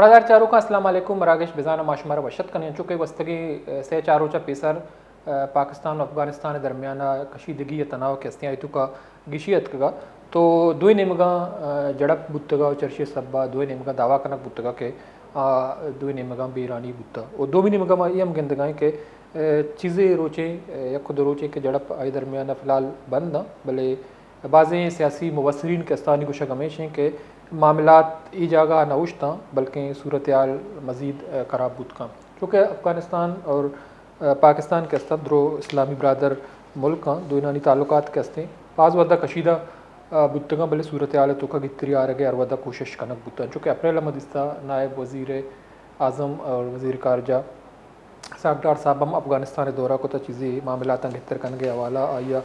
برادر چارو کا السلام علیکم مراگش بزانہ معاشمار وشت کن چونکہ وستگی سے چارو چا پیسر پاکستان و افغانستان درمیانہ کشیدگی تناؤ کے استیاں تو کا گشیت کا تو دوئی نیمگاں جڑپ بتگا و چرشی سبا دوئی نیمگاں دعویٰ کنک بتگا کہ دوئی نیمگاں بیرانی بتا اور دو بھی نیمگاں یہ ہم گندگائیں کہ چیزیں روچیں یا خود روچیں کہ جڑپ آئی درمیانہ فی الحال بند نہ بلے بعضیں سیاسی مبصرین کے استانی کو شگمیش ہیں کہ معاملات ای جگہ نہ اوشتاں بلکہ صورتحال مزید خراب بود کاں چونکہ افغانستان اور پاکستان کے استر درو اسلامی برادر ملک ہاں دوئنانی تعلقات کے استے بعض ودا کشیدہ بتگاں بلے صورتحال تو کا گتری آ رگے اور ودا کوشش کنک بتا چونکہ اپریل مدستہ نائب وزیر اعظم اور وزیر خارجہ صاحب ڈار صاحب ہم افغانستان دورہ کو تا چیزیں معاملات بہتر کنگے حوالہ آئیا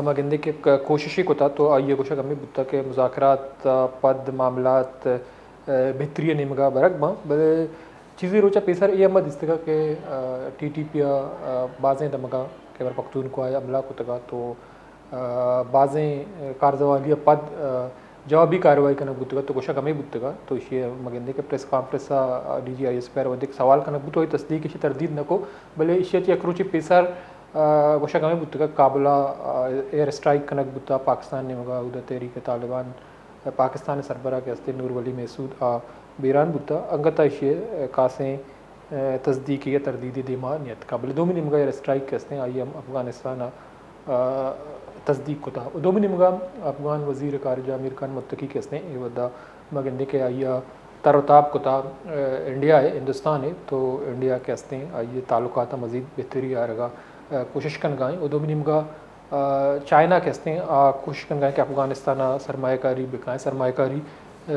مگندے کے کوششی کو تھا تو آئیے گوشہ گمی بتا کہ مذاکرات پد معاملات بہتری نمگا برک باں بلے چیزیں روچا پیسر ای احمد استگا کہ T T P بعضیں دمگا Khyber Pakhtunkhwa عملہ کو تگا تو بعضیں کارزوالی پد جوابی کارروائی کنک بتگا تو گوشہ گمی بتگا تو اسی مگندے کے press conference D G I S پیر ودیک سوال کنک بتو تصدیق اسی تردید نکو بلے اسی چی اکروچی پیسر گوشہ گمی بتگا کابلہ ایئر اسٹرائک کنک بتا پاکستان نے مگا ادھر تحریک طالبان پاکستان سربراہ کے ہستے نور ولی محسود بیران بتا انگتا اشی کاسیں تصدیق یا تردید دیما نیت قابل دومی نمگا ایئر اسٹرائک کے ہستے آئی ہم افغانستان تصدیق کو تھا دومی نمگا افغان وزیر خارجہ امیر خان متقی کے ہستے یہ ودا مگندے کے آئیا تر و تاب کو تھا انڈیا ہے ہندوستان ہے تو انڈیا کے ہستے آئیے تعلقات مزید بہتری آ رگا کوشش کن گائیں اور دومی نمگا چائنا کے ہستے کوشش کن گائیں کہ افغانستان سرمایہ کاری بکائیں سرمایہ کاری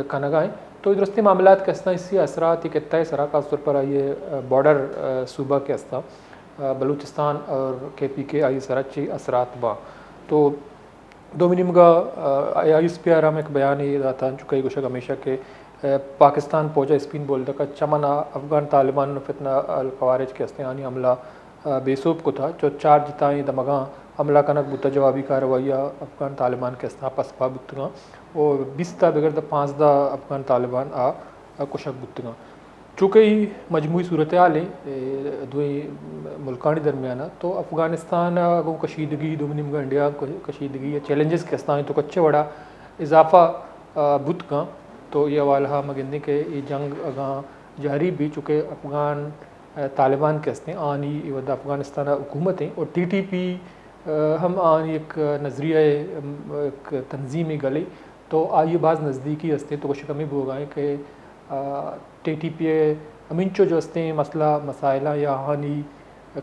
کنگائیں تو درستی معاملات کے ہستا اسی اثرات ایک اتائی سرا خاص طور پر آئیے بارڈر صوبہ کے ہستا بلوچستان اور کے پی کے آئی سرچی اثرات با تو دو منیمگا آئی ایس پی آرام ایک بیان یہ داتا چکا گوشک ہمیشہ کہ پاکستان پوجا اسپین بولتا کہ چمنا افغان طالبان فتنہ الخوارج کے ہستے عملہ بے سوب کو تھا جو چار جتائیں دمگاں عملہ کنک بتا جوابی کارروائیہ افغان طالبان کے ہستا پسپا بتگاں اور 20 تا بغیر 15 افغان طالبان کشک بتگاں چونکہ ہی مجموعی صورتحال ہے دوئی ملکانی درمیانہ تو افغانستان کو کشیدگی دومنیم کا انڈیا کشیدگی یا چیلنجز کے استعمال تو کچھ بڑا اضافہ بت کا تو یہ حوالہ مگندے کے یہ جنگ اگاں جاری بھی چونکہ افغان طالبان کے ہستے آنی ود افغانستان حکومتیں اور ٹی ٹی پی ہم آنی ایک نظریہ ایک تنظیمی گلی تو آئیے بعض نزدیکی ہستے تو کچھ کمی بو گئے کہ ٹی ٹی پی امنچو جو ہستے مسئلہ مسائلہ یا ہانی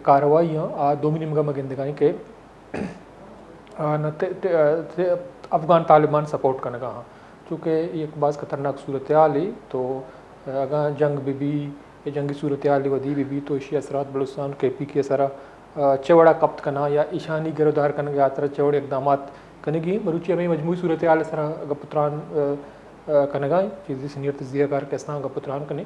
کارروائیاں دومی نمگا مگندگائیں کہ افغان طالبان سپورٹ کرنے کا ہاں چونکہ ایک بعض خطرناک صورتحال ہے تو اگر جنگ بھی یا جنگی صورتحال ودی بھی تو اسی اثرات بلوچستان کے پی کے سرا چوڑا قبط کنا یا ایشانی گرودار کرنے یاترا چوڑے اقدامات کرنے کی مروچی ہمیں مجموعی صورتحال سرا گپتران کنگائیں چیزی سینئر تجزیہ کار کے اسنام گپتران کنے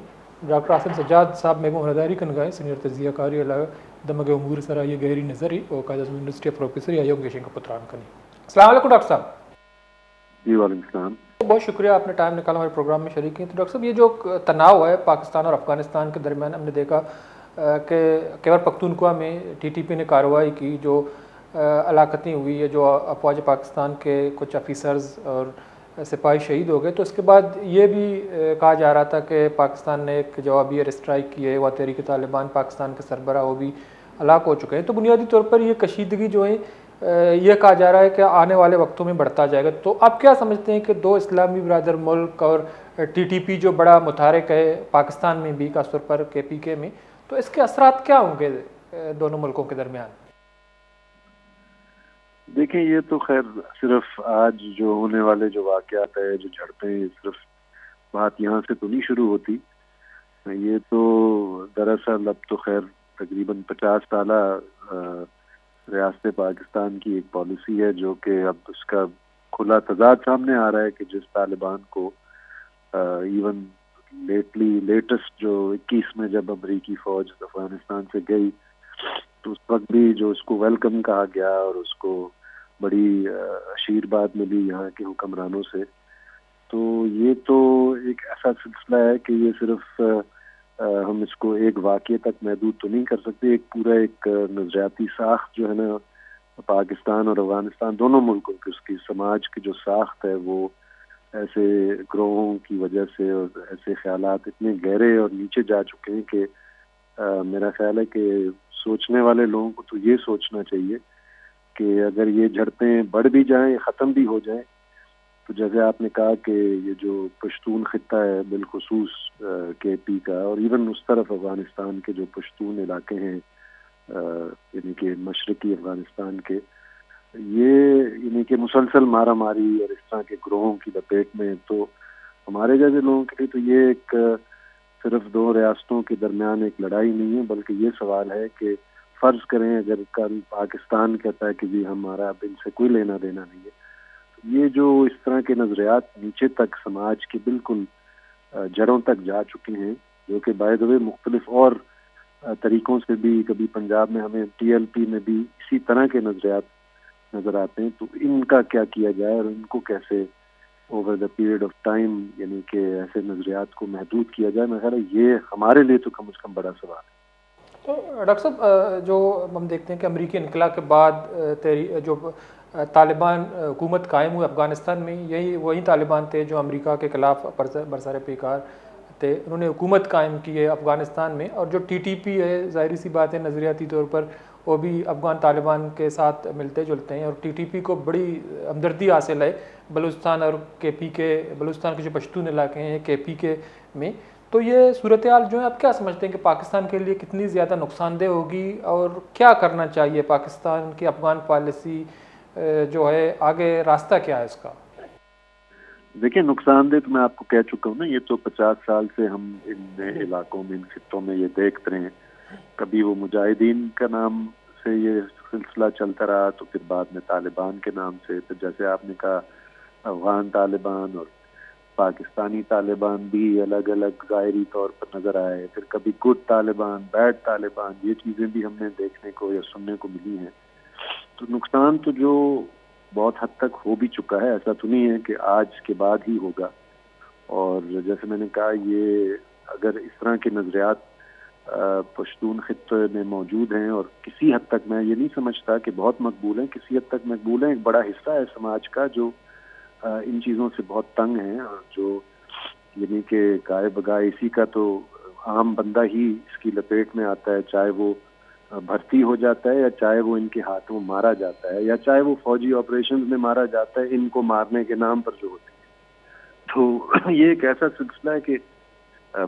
ڈاکٹر آصف سجاد صاحب میں مہرداری کنگائیں سینئر تجزیہ کاری علاوہ دمگ امور سرا یہ گہری نظری اور قائد اعظم یونیورسٹی پروفیسر یا یوم گیشن گپتران کنے. السلام علیکم ڈاکٹر صاحب. جی وعلیکم السلام. بہت شکریہ آپ نے ٹائم نکالا ہمارے پروگرام میں شریک ہیں. تو ڈاکٹر صاحب یہ جو تناؤ ہے پاکستان اور افغانستان کے درمیان ہم نے دیکھا کہ خیبر پختونخوا میں ٹی ٹی پی نے کارروائی کی جو ہلاکتیں ہوئی ہے جو افواج پاکستان کے کچھ آفیسرز اور سپاہی شہید ہو گئے تو اس کے بعد یہ بھی کہا جا رہا تھا کہ پاکستان نے ایک جوابی ایئر اسٹرائک کی ہے وہ تحریک طالبان پاکستان کے سربراہ وہ بھی ہلاک ہو چکے ہیں. تو بنیادی طور پر یہ کشیدگی جو ہے یہ کہا جا رہا ہے کہ آنے والے وقتوں میں بڑھتا جائے گا. تو آپ کیا سمجھتے ہیں کہ دو اسلامی برادر ملک اور ٹی ٹی پی جو بڑا متحرک ہے پاکستان میں بھی خاص طور پر کے پی کے میں تو اس کے اثرات کیا ہوں گے دونوں ملکوں کے درمیان؟ دیکھیں یہ تو خیر صرف آج جو ہونے والے جو واقعات ہے جو جھڑپیں صرف بات یہاں سے تو نہیں شروع ہوتی. یہ تو دراصل اب تو خیر تقریباً 50 سالہ ریاست پاکستان کی ایک پالیسی ہے جو کہ اب اس کا کھلا تضاد سامنے آ رہا ہے کہ جس طالبان کو ایون لیٹسٹ جو 21 میں جب امریکی فوج افغانستان سے گئی تو اس وقت بھی جو اس کو ویلکم کہا گیا اور اس کو بڑی آشیرواد ملی یہاں کے حکمرانوں سے تو یہ تو ایک ایسا سلسلہ ہے کہ یہ صرف ہم اس کو ایک واقعے تک محدود تو نہیں کر سکتے. ایک پورا ایک نظریاتی ساخت جو ہے نا پاکستان اور افغانستان دونوں ملکوں کی، اس کی سماج کی جو ساخت ہے وہ ایسے گروہوں کی وجہ سے اور ایسے خیالات اتنے گہرے اور نیچے جا چکے ہیں کہ میرا خیال ہے کہ سوچنے والے لوگوں کو تو یہ سوچنا چاہیے کہ اگر یہ جھڑپیں بڑھ بھی جائیں، ختم بھی ہو جائیں، تو جیسے آپ نے کہا کہ یہ جو پشتون خطہ ہے بالخصوص کے پی کا، اور ایون اس طرف افغانستان کے جو پشتون علاقے ہیں یعنی کہ مشرقی افغانستان کے، یہ یعنی کہ مسلسل مارا ماری اور اس طرح کے گروہوں کی لپیٹ میں، تو ہمارے جیسے لوگوں کے لیے تو یہ ایک صرف دو ریاستوں کے درمیان ایک لڑائی نہیں ہے، بلکہ یہ سوال ہے کہ فرض کریں اگر کل پاکستان کہتا ہے کہ جی ہمارا اب ان سے کوئی لینا دینا نہیں ہے، یہ جو اس طرح کے نظریات نیچے تک سماج کے بالکل جڑوں تک جا چکے ہیں، جو کہ بائی دا وے مختلف اور طریقوں سے بھی، کبھی پنجاب میں ہمیں ٹی ایل پی میں بھی اسی طرح کے نظریات نظر آتے ہیں، تو ان کا کیا کیا جائے اور ان کو کیسے over the period of time یعنی کہ ایسے نظریات کو محدود کیا جائے. میں خیال ہے یہ ہمارے لیے تو کم از کم بڑا سوال ہے. تو ڈاکٹر صاحب جو ہم دیکھتے ہیں کہ امریکی انقلاب کے بعد جو طالبان حکومت قائم ہوئی افغانستان میں، یہی وہی طالبان تھے جو امریکہ کے خلاف برسر پیکار تھے. انہوں نے حکومت قائم کی ہے افغانستان میں، اور جو ٹی ٹی پی ہے ظاہری سی بات ہے نظریاتی طور پر وہ بھی افغان طالبان کے ساتھ ملتے جلتے ہیں، اور ٹی ٹی پی کو بڑی ہمدردی حاصل ہے بلوچستان اور کے پی کے، بلوچستان کے جو پشتون علاقے ہیں کے پی کے میں. تو یہ صورتحال جو ہے آپ کیا سمجھتے ہیں کہ پاکستان کے لیے کتنی زیادہ نقصان دہ ہوگی، اور کیا کرنا چاہیے پاکستان کی افغان پالیسی جو ہے آگے راستہ کیا ہے اس کا؟ دیکھیں نقصان دہ تو میں آپ کو کہہ چکا ہوں نا، یہ تو 50 سال سے ہم ان علاقوں میں، ان خطوں میں یہ دیکھتے رہے ہیں. کبھی وہ مجاہدین کا نام سے یہ سلسلہ چلتا رہا، تو پھر بعد میں طالبان کے نام سے، پھر جیسے آپ نے کہا افغان طالبان اور پاکستانی طالبان بھی الگ الگ ظاہری طور پر نظر آئے، پھر کبھی گڈ طالبان، بیڈ طالبان، یہ چیزیں بھی ہم نے دیکھنے کو یا سننے کو ملی ہیں. تو نقصان تو جو بہت حد تک ہو بھی چکا ہے، ایسا تو نہیں ہے کہ آج کے بعد ہی ہوگا. اور جیسے میں نے کہا یہ اگر اس طرح کے نظریات پشتون خطے میں موجود ہیں، اور کسی حد تک میں یہ نہیں سمجھتا کہ بہت مقبول ہیں، کسی حد تک مقبول ہیں، ایک بڑا حصہ ہے سماج کا جو ان چیزوں سے بہت تنگ ہیں، اور جو یعنی کہ گائے بگائے اسی کا تو عام بندہ ہی اس کی لپیٹ میں آتا ہے، چاہے وہ بھرتی ہو جاتا ہے یا چاہے وہ ان کے ہاتھوں مارا جاتا ہے یا چاہے وہ فوجی آپریشنز میں مارا جاتا ہے ان کو مارنے کے نام پر جو ہوتی ہے. تو یہ ایک ایسا سلسلہ ہے کہ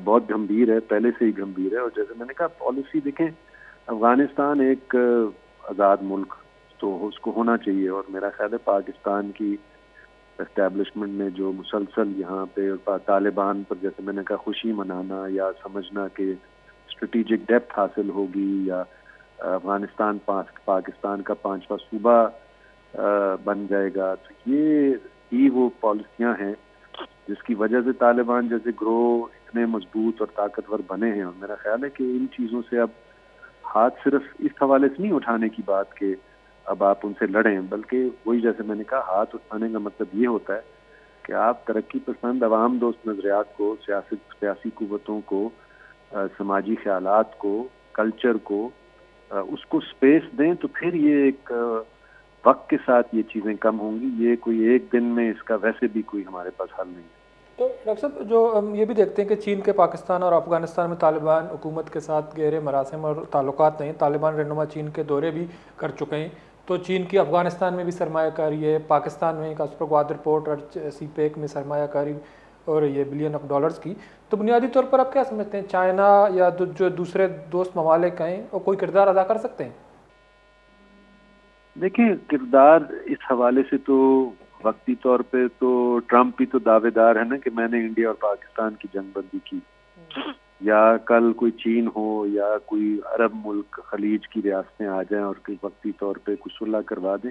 بہت گمبھیر ہے، پہلے سے ہی گمبھیر ہے. اور جیسے میں نے کہا پالیسی دیکھیں، افغانستان ایک آزاد ملک تو اس کو ہونا چاہیے، اور میرا خیال ہے پاکستان کی اسٹیبلشمنٹ نے جو مسلسل یہاں پہ طالبان پر جیسے میں نے کہا خوشی منانا یا سمجھنا کہ اسٹریٹجک ڈیپتھ حاصل ہوگی یا افغانستان پاکستان کا 5واں صوبہ بن جائے گا، تو یہ ہی وہ پالیسیاں ہیں جس کی وجہ سے طالبان جیسے گروہ اتنے مضبوط اور طاقتور بنے ہیں. اور میرا خیال ہے کہ ان چیزوں سے اب ہاتھ صرف اس حوالے سے نہیں اٹھانے کی بات کہ اب آپ ان سے لڑیں، بلکہ وہی جیسے میں نے کہا ہاتھ اٹھانے کا مطلب یہ ہوتا ہے کہ آپ ترقی پسند عوام دوست نظریات کو، سیاسی قوتوں کو، سماجی خیالات کو، کلچر کو، اس کو سپیس دیں، تو پھر یہ ایک وقت کے ساتھ یہ چیزیں کم ہوں گی. یہ کوئی ایک دن میں اس کا ویسے بھی کوئی ہمارے پاس حل نہیں ہے. تو ڈاکٹر صاحب جو ہم یہ بھی دیکھتے ہیں کہ چین کے پاکستان اور افغانستان میں طالبان حکومت کے ساتھ گہرے مراسم اور تعلقات نہیں، طالبان رہنما چین کے دورے بھی کر چکے ہیں. تو چین کی افغانستان میں بھی سرمایہ کاری ہے، پاکستان میں کاسپر گوادر پورٹ اور سی پیک میں سرمایہ کاری اور یہ بلین آف ڈالرز کی. تو بنیادی طور پر آپ کیا سمجھتے ہیں چائنا یا جو دوسرے دوست ممالک ہیں وہ کوئی کردار ادا کر سکتے ہیں؟ دیکھیں کردار اس حوالے سے تو وقتی طور پہ تو ٹرمپ بھی تو دعوے دار ہے نا کہ میں نے انڈیا اور پاکستان کی جنگ بندی کی، یا کل کوئی چین ہو یا کوئی عرب ملک خلیج کی ریاستیں آ جائیں اور وقتی طور پہ کچھ صلح کروا دیں.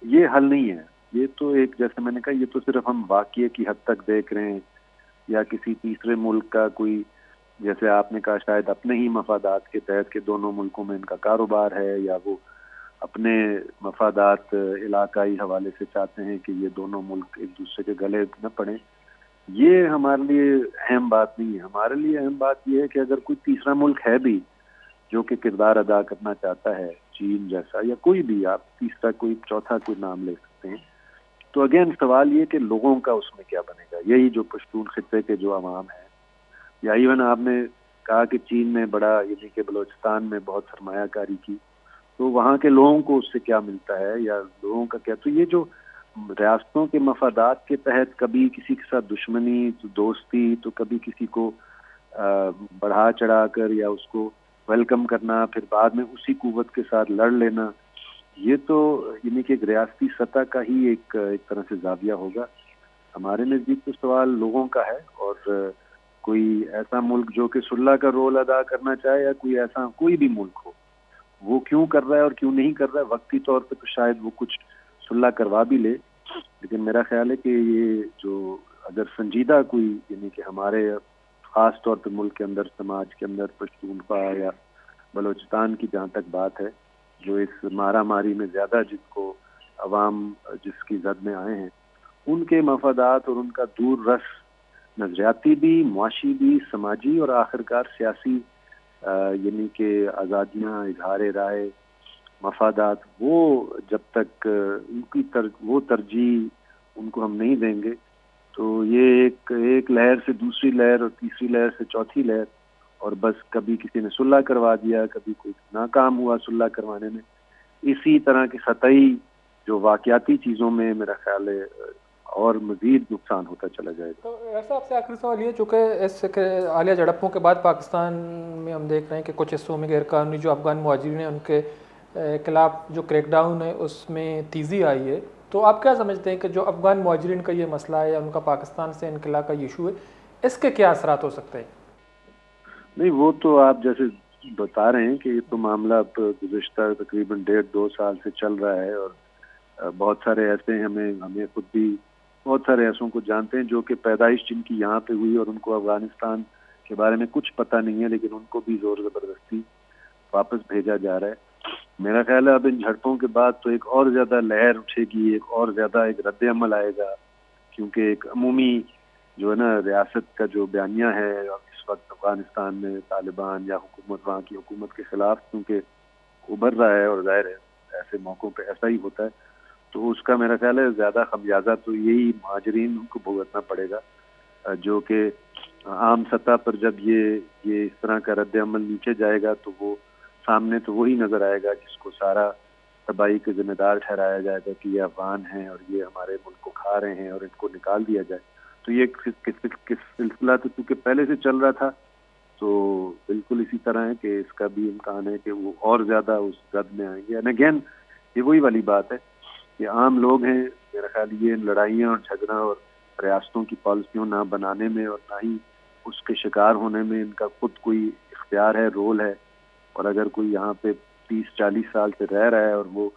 یہ حل نہیں ہے. یہ تو ایک جیسے میں نے کہا یہ تو صرف ہم واقعے کی حد تک دیکھ رہے ہیں، یا کسی تیسرے ملک کا کوئی جیسے آپ نے کہا شاید اپنے ہی مفادات کے تحت کہ دونوں ملکوں میں ان کا کاروبار ہے، یا وہ اپنے مفادات علاقائی حوالے سے چاہتے ہیں کہ یہ دونوں ملک ایک دوسرے کے گلے نہ پڑیں. یہ ہمارے لیے اہم بات نہیں ہے. ہمارے لیے اہم بات یہ ہے کہ اگر کوئی تیسرا ملک ہے بھی جو کہ کردار ادا کرنا چاہتا ہے, چین جیسا یا کوئی بھی, آپ تیسرا کوئی چوتھا کوئی نام لے سکتے ہیں, تو اگین سوال یہ کہ لوگوں کا اس میں کیا بنے گا. یہی جو پشتون خطے کے جو عوام ہیں, یا ایون آپ نے کہا کہ چین نے بڑا, یعنی کہ بلوچستان میں بہت سرمایہ کاری کی, تو وہاں کے لوگوں کو اس سے کیا ملتا ہے یا لوگوں کا کیا. تو یہ جو ریاستوں کے مفادات کے تحت کبھی کسی کے ساتھ دشمنی تو دوستی, تو کبھی کسی کو بڑھا چڑھا کر یا اس کو ویلکم کرنا, پھر بعد میں اسی قوت کے ساتھ لڑ لینا, یہ تو یعنی کہ ایک ریاستی سطح کا ہی ایک طرح سے زاویہ ہوگا. ہمارے نزدیک تو سوال لوگوں کا ہے, اور کوئی ایسا ملک جو کہ صلح کا رول ادا کرنا چاہے, یا کوئی ایسا کوئی بھی ملک ہو, وہ کیوں کر رہا ہے اور کیوں نہیں کر رہا ہے. وقتی طور پہ تو شاید وہ کچھ صلح کروا بھی لے, لیکن میرا خیال ہے کہ یہ جو اگر سنجیدہ کوئی, یعنی کہ ہمارے خاص طور پہ ملک کے اندر, سماج کے اندر پشتونخوا یا بلوچستان کی جہاں تک بات ہے, جو اس مارا ماری میں زیادہ جس کو عوام جس کی زد میں آئے ہیں, ان کے مفادات اور ان کا دور رس نظریاتی بھی, معاشی بھی, سماجی اور آخرکار سیاسی, یعنی کہ آزادیاں, اظہار رائے, مفادات, وہ جب تک ان کی وہ ترجیح ان کو ہم نہیں دیں گے, تو یہ ایک لہر سے دوسری لہر اور تیسری لہر سے چوتھی لہر, اور بس کبھی کسی نے صلح کروا دیا, کبھی کوئی ناکام ہوا صلح کروانے میں, اسی طرح کی سطحی جو واقعاتی چیزوں میں میرا خیال ہے اور مزید نقصان ہوتا چلا جائے گا. تو ایسا آپ سے آخری سوال یہ, چونکہ اس کے حالیہ جھڑپوں کے بعد پاکستان میں ہم دیکھ رہے ہیں کہ کچھ حصوں میں غیر قانونی جو افغان مہاجرین ہیں ان کے خلاف جو کریک ڈاؤن ہے اس میں تیزی آئی ہے, تو آپ کیا سمجھتے ہیں کہ جو افغان مہاجرین کا یہ مسئلہ ہے یا ان کا پاکستان سے انخلا کا ایشو ہے, اس کے کیا اثرات ہو سکتے ہیں؟ نہیں, وہ تو آپ جیسے بتا رہے ہیں کہ یہ تو معاملہ اب گزشتہ تقریباً 1.5-2 سال سے چل رہا ہے, اور بہت سارے ایسے ہیں, ہمیں خود بھی بہت سارے ایسوں کو جانتے ہیں جو کہ پیدائش جن کی یہاں پہ ہوئی اور ان کو افغانستان کے بارے میں کچھ پتہ نہیں ہے, لیکن ان کو بھی زور زبردستی واپس بھیجا جا رہا ہے. میرا خیال ہے اب ان جھڑپوں کے بعد تو ایک اور زیادہ لہر اٹھے گی, ایک اور زیادہ ایک رد عمل آئے گا, کیونکہ ایک عمومی جو ہے نا ریاست کا جو بیانیہ ہے اس وقت افغانستان میں طالبان یا حکومت, وہاں کی حکومت کے خلاف کیونکہ ابھر رہا ہے, اور ظاہر ہے ایسے موقعوں پہ ایسا ہی ہوتا ہے, تو اس کا میرا خیال ہے زیادہ خمیازہ تو یہی مہاجرین کو بھگتنا پڑے گا, جو کہ عام سطح پر جب یہ اس طرح کا رد عمل نیچے جائے گا تو وہ سامنے تو وہی نظر آئے گا جس کو سارا تباہی کے ذمہ دار ٹھہرایا جائے گا کہ یہ افغان ہیں اور یہ ہمارے ملک کو کھا رہے ہیں اور ان کو نکال دیا جائے. تو یہ سلسلہ تو چونکہ پہلے سے چل رہا تھا, تو بالکل اسی طرح ہے کہ اس کا بھی امکان ہے کہ وہ اور زیادہ اس زد میں آئیں گے. اینڈ اگین یہ وہی والی بات ہے کہ عام لوگ ہیں, میرا خیال یہ لڑائیاں اور جھگڑا اور ریاستوں کی پالیسیوں نہ بنانے میں اور نہ ہی اس کے شکار ہونے میں ان کا خود کوئی اختیار ہے, رول ہے. اور اگر کوئی یہاں پہ 30-40 سال سے رہ رہا ہے, اور وہ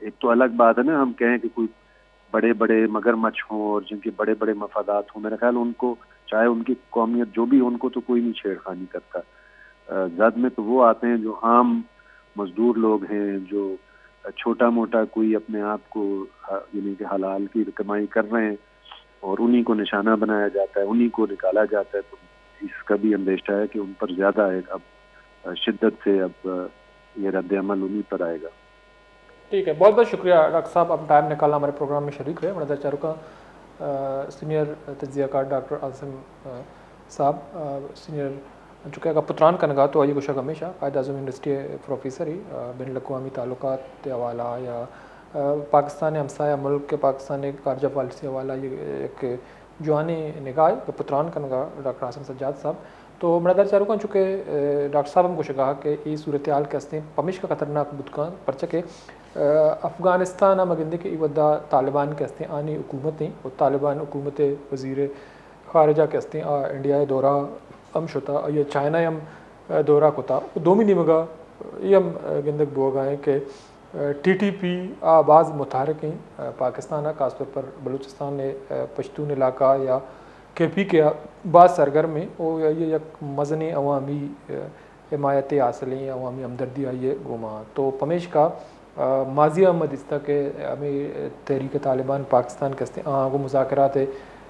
ایک تو الگ بات ہے نا, ہم کہیں کہ کوئی بڑے بڑے مگرمچھ ہوں اور جن کے بڑے بڑے مفادات ہوں, میرا خیال ان کو چاہے ان کی قومیت جو بھی, ان کو تو کوئی نہیں چھیڑ خانی کرتا. زد میں تو وہ آتے ہیں جو عام مزدور لوگ ہیں, جو چھوٹا موٹا کوئی اپنے آپ کو یعنی کہ حلال کی کمائی کر رہے ہیں, اور انہی کو نشانہ بنایا جاتا ہے, انہی کو نکالا جاتا ہے. تو اس کا بھی اندیشہ ہے کہ ان پر زیادہ ہے اب شدت سے اب یہ رد عمل انہی پر آئے گا. ٹھیک ہے, بہت بہت شکریہ ڈاکٹر صاحب, آپ ٹائم نکالا ہمارے پروگرام میں شریک ہوئے. منظر چاروں کا سینئر تجزیہ کار ڈاکٹر عاصم صاحب, سینئر چونکہ اگر پتران کا نگاہ تو آئیے گوشہ ہمیشہ قائد اعظم یونیورسٹی پروفیسر ہی, بین الاقوامی تعلقات کے حوالہ یا پاکستان ہمسایہ ملک کے پاکستان خارجہ پالیسی حوالہ, یہ ایک جوانی نگاہ ہے پتران کا نگاہ ڈاکٹر عاصم سجاد صاحب. تو مردار چاروں کا چونکہ ڈاکٹر صاحب ہم کو کہا کہ یہ صورتحال کے ہستے پمش کا خطرناک بدکان پرچہ افغانستان مگندے کے ودا طالبان کے ہستے آنی حکومتیں اور طالبان حکومت وزیر خارجہ کے ہستے انڈیا دورہ ہم شتا یہ چائنا ہم دورہ کوتا دومی نیمگا یہ ہم گندک بوگا ہیں کہ ٹی ٹی پی بعض متحرکیں پاکستان خاص طور پر بلوچستان نے پشتون علاقہ یا کے پی کے بعض سرگرم وہ یہ یک مزنی عوامی حمایت حاصلیں عوامی ہمدردی آئیے گما. تو پمیش کا ماضی احمد اس طرح کہ ہمیں تحریک طالبان پاکستان کے ہستے وہ مذاکرات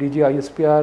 DG ISPR